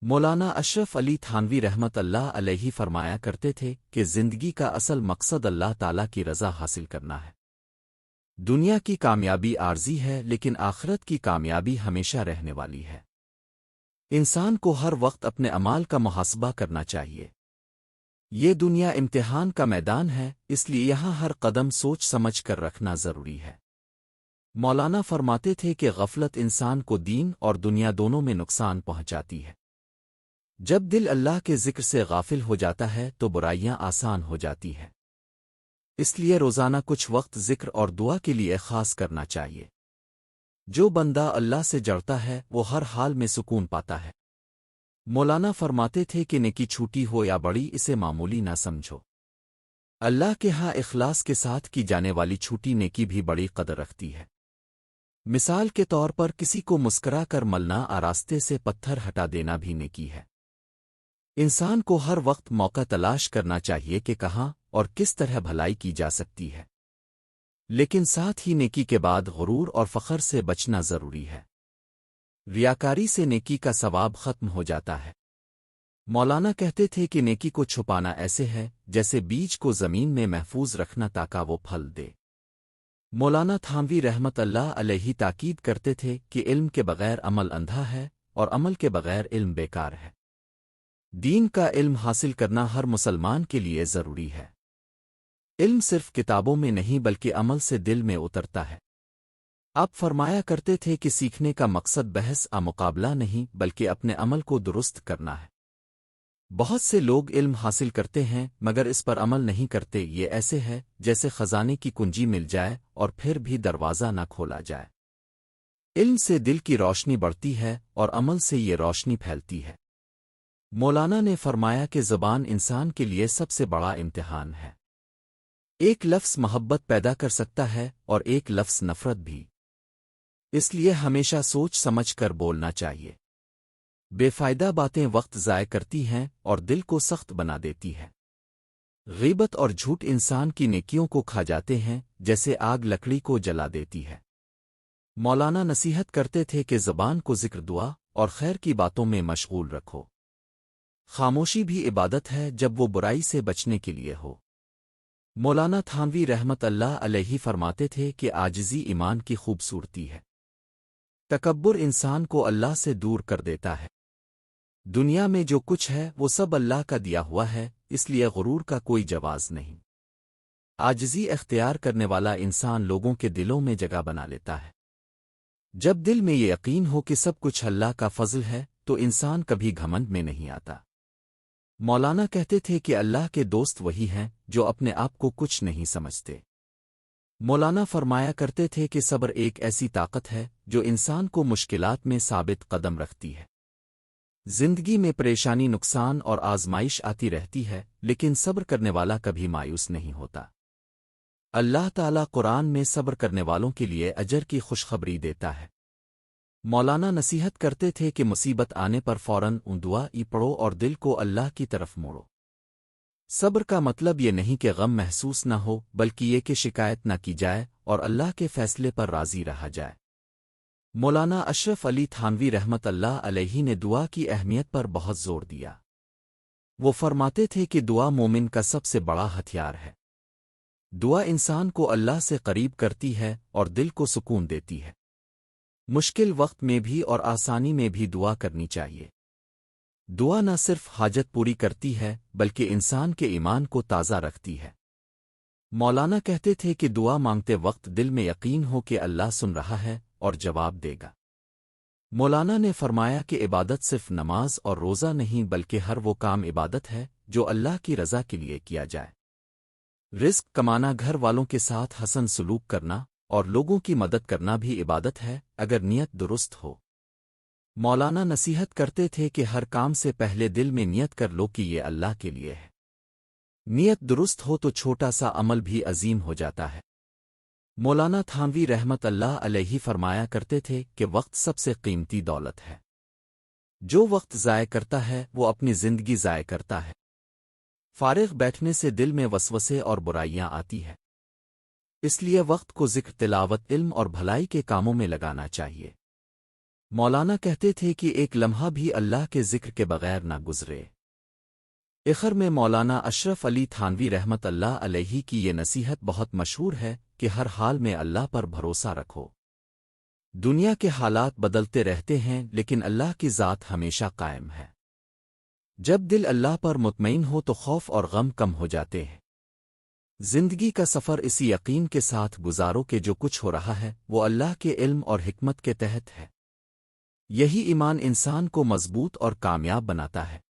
مولانا اشرف علی تھانوی رحمت اللہ علیہ فرمایا کرتے تھے کہ زندگی کا اصل مقصد اللہ تعالیٰ کی رضا حاصل کرنا ہے۔ دنیا کی کامیابی عارضی ہے لیکن آخرت کی کامیابی ہمیشہ رہنے والی ہے۔ انسان کو ہر وقت اپنے اعمال کا محاسبہ کرنا چاہیے۔ یہ دنیا امتحان کا میدان ہے، اس لیے یہاں ہر قدم سوچ سمجھ کر رکھنا ضروری ہے۔ مولانا فرماتے تھے کہ غفلت انسان کو دین اور دنیا دونوں میں نقصان پہنچاتی ہے۔ جب دل اللہ کے ذکر سے غافل ہو جاتا ہے تو برائیاں آسان ہو جاتی ہیں۔ اس لیے روزانہ کچھ وقت ذکر اور دعا کے لیے خاص کرنا چاہیے۔ جو بندہ اللہ سے جڑتا ہے وہ ہر حال میں سکون پاتا ہے۔ مولانا فرماتے تھے کہ نیکی چھوٹی ہو یا بڑی اسے معمولی نہ سمجھو۔ اللہ کے ہاں اخلاص کے ساتھ کی جانے والی چھوٹی نیکی بھی بڑی قدر رکھتی ہے۔ مثال کے طور پر کسی کو مسکرا کر ملنا اور راستے سے پتھر ہٹا دینا بھی نیکی ہے۔ انسان کو ہر وقت موقع تلاش کرنا چاہیے کہ کہاں اور کس طرح بھلائی کی جا سکتی ہے، لیکن ساتھ ہی نیکی کے بعد غرور اور فخر سے بچنا ضروری ہے۔ ریاکاری سے نیکی کا ثواب ختم ہو جاتا ہے۔ مولانا کہتے تھے کہ نیکی کو چھپانا ایسے ہے جیسے بیج کو زمین میں محفوظ رکھنا تاکہ وہ پھل دے۔ مولانا تھانوی رحمت اللہ علیہ تاکید کرتے تھے کہ علم کے بغیر عمل اندھا ہے اور عمل کے بغیر علم بیکار ہے۔ دین کا علم حاصل کرنا ہر مسلمان کے لیے ضروری ہے۔ علم صرف کتابوں میں نہیں بلکہ عمل سے دل میں اترتا ہے۔ آپ فرمایا کرتے تھے کہ سیکھنے کا مقصد بحث مقابلہ نہیں بلکہ اپنے عمل کو درست کرنا ہے۔ بہت سے لوگ علم حاصل کرتے ہیں مگر اس پر عمل نہیں کرتے۔ یہ ایسے ہے جیسے خزانے کی کنجی مل جائے اور پھر بھی دروازہ نہ کھولا جائے۔ علم سے دل کی روشنی بڑھتی ہے اور عمل سے یہ روشنی پھیلتی ہے۔ مولانا نے فرمایا کہ زبان انسان کے لیے سب سے بڑا امتحان ہے۔ ایک لفظ محبت پیدا کر سکتا ہے اور ایک لفظ نفرت بھی۔ اس لیے ہمیشہ سوچ سمجھ کر بولنا چاہیے۔ بے فائدہ باتیں وقت ضائع کرتی ہیں اور دل کو سخت بنا دیتی ہے۔ غیبت اور جھوٹ انسان کی نیکیوں کو کھا جاتے ہیں جیسے آگ لکڑی کو جلا دیتی ہے۔ مولانا نصیحت کرتے تھے کہ زبان کو ذکر، دعا اور خیر کی باتوں میں مشغول رکھو۔ خاموشی بھی عبادت ہے جب وہ برائی سے بچنے کے لیے ہو۔ مولانا تھانوی رحمت اللہ علیہ فرماتے تھے کہ عاجزی ایمان کی خوبصورتی ہے۔ تکبر انسان کو اللہ سے دور کر دیتا ہے۔ دنیا میں جو کچھ ہے وہ سب اللہ کا دیا ہوا ہے، اس لیے غرور کا کوئی جواز نہیں۔ عاجزی اختیار کرنے والا انسان لوگوں کے دلوں میں جگہ بنا لیتا ہے۔ جب دل میں یہ یقین ہو کہ سب کچھ اللہ کا فضل ہے تو انسان کبھی گھمنڈ میں نہیں آتا۔ مولانا کہتے تھے کہ اللہ کے دوست وہی ہیں جو اپنے آپ کو کچھ نہیں سمجھتے۔ مولانا فرمایا کرتے تھے کہ صبر ایک ایسی طاقت ہے جو انسان کو مشکلات میں ثابت قدم رکھتی ہے۔ زندگی میں پریشانی، نقصان اور آزمائش آتی رہتی ہے لیکن صبر کرنے والا کبھی مایوس نہیں ہوتا۔ اللہ تعالیٰ قرآن میں صبر کرنے والوں کے لیے اجر کی خوشخبری دیتا ہے۔ مولانا نصیحت کرتے تھے کہ مصیبت آنے پر فوراً دعا پڑھو اور دل کو اللہ کی طرف موڑو۔ صبر کا مطلب یہ نہیں کہ غم محسوس نہ ہو بلکہ یہ کہ شکایت نہ کی جائے اور اللہ کے فیصلے پر راضی رہا جائے۔ مولانا اشرف علی تھانوی رحمت اللہ علیہ نے دعا کی اہمیت پر بہت زور دیا۔ وہ فرماتے تھے کہ دعا مومن کا سب سے بڑا ہتھیار ہے۔ دعا انسان کو اللہ سے قریب کرتی ہے اور دل کو سکون دیتی ہے۔ مشکل وقت میں بھی اور آسانی میں بھی دعا کرنی چاہیے۔ دعا نہ صرف حاجت پوری کرتی ہے بلکہ انسان کے ایمان کو تازہ رکھتی ہے۔ مولانا کہتے تھے کہ دعا مانگتے وقت دل میں یقین ہو کہ اللہ سن رہا ہے اور جواب دے گا۔ مولانا نے فرمایا کہ عبادت صرف نماز اور روزہ نہیں بلکہ ہر وہ کام عبادت ہے جو اللہ کی رضا کے لیے کیا جائے۔ رزق کمانا، گھر والوں کے ساتھ حسن سلوک کرنا اور لوگوں کی مدد کرنا بھی عبادت ہے اگر نیت درست ہو۔ مولانا نصیحت کرتے تھے کہ ہر کام سے پہلے دل میں نیت کر لو کہ یہ اللہ کے لیے ہے۔ نیت درست ہو تو چھوٹا سا عمل بھی عظیم ہو جاتا ہے۔ مولانا تھانوی رحمت اللہ علیہ فرمایا کرتے تھے کہ وقت سب سے قیمتی دولت ہے۔ جو وقت ضائع کرتا ہے وہ اپنی زندگی ضائع کرتا ہے۔ فارغ بیٹھنے سے دل میں وسوسے اور برائیاں آتی ہے، اس لیے وقت کو ذکر، تلاوت، علم اور بھلائی کے کاموں میں لگانا چاہیے۔ مولانا کہتے تھے کہ ایک لمحہ بھی اللہ کے ذکر کے بغیر نہ گزرے۔ آخر میں مولانا اشرف علی تھانوی رحمت اللہ علیہ کی یہ نصیحت بہت مشہور ہے کہ ہر حال میں اللہ پر بھروسہ رکھو۔ دنیا کے حالات بدلتے رہتے ہیں لیکن اللہ کی ذات ہمیشہ قائم ہے۔ جب دل اللہ پر مطمئن ہو تو خوف اور غم کم ہو جاتے ہیں۔ زندگی کا سفر اسی یقین کے ساتھ گزارو کہ جو کچھ ہو رہا ہے وہ اللہ کے علم اور حکمت کے تحت ہے۔ یہی ایمان انسان کو مضبوط اور کامیاب بناتا ہے۔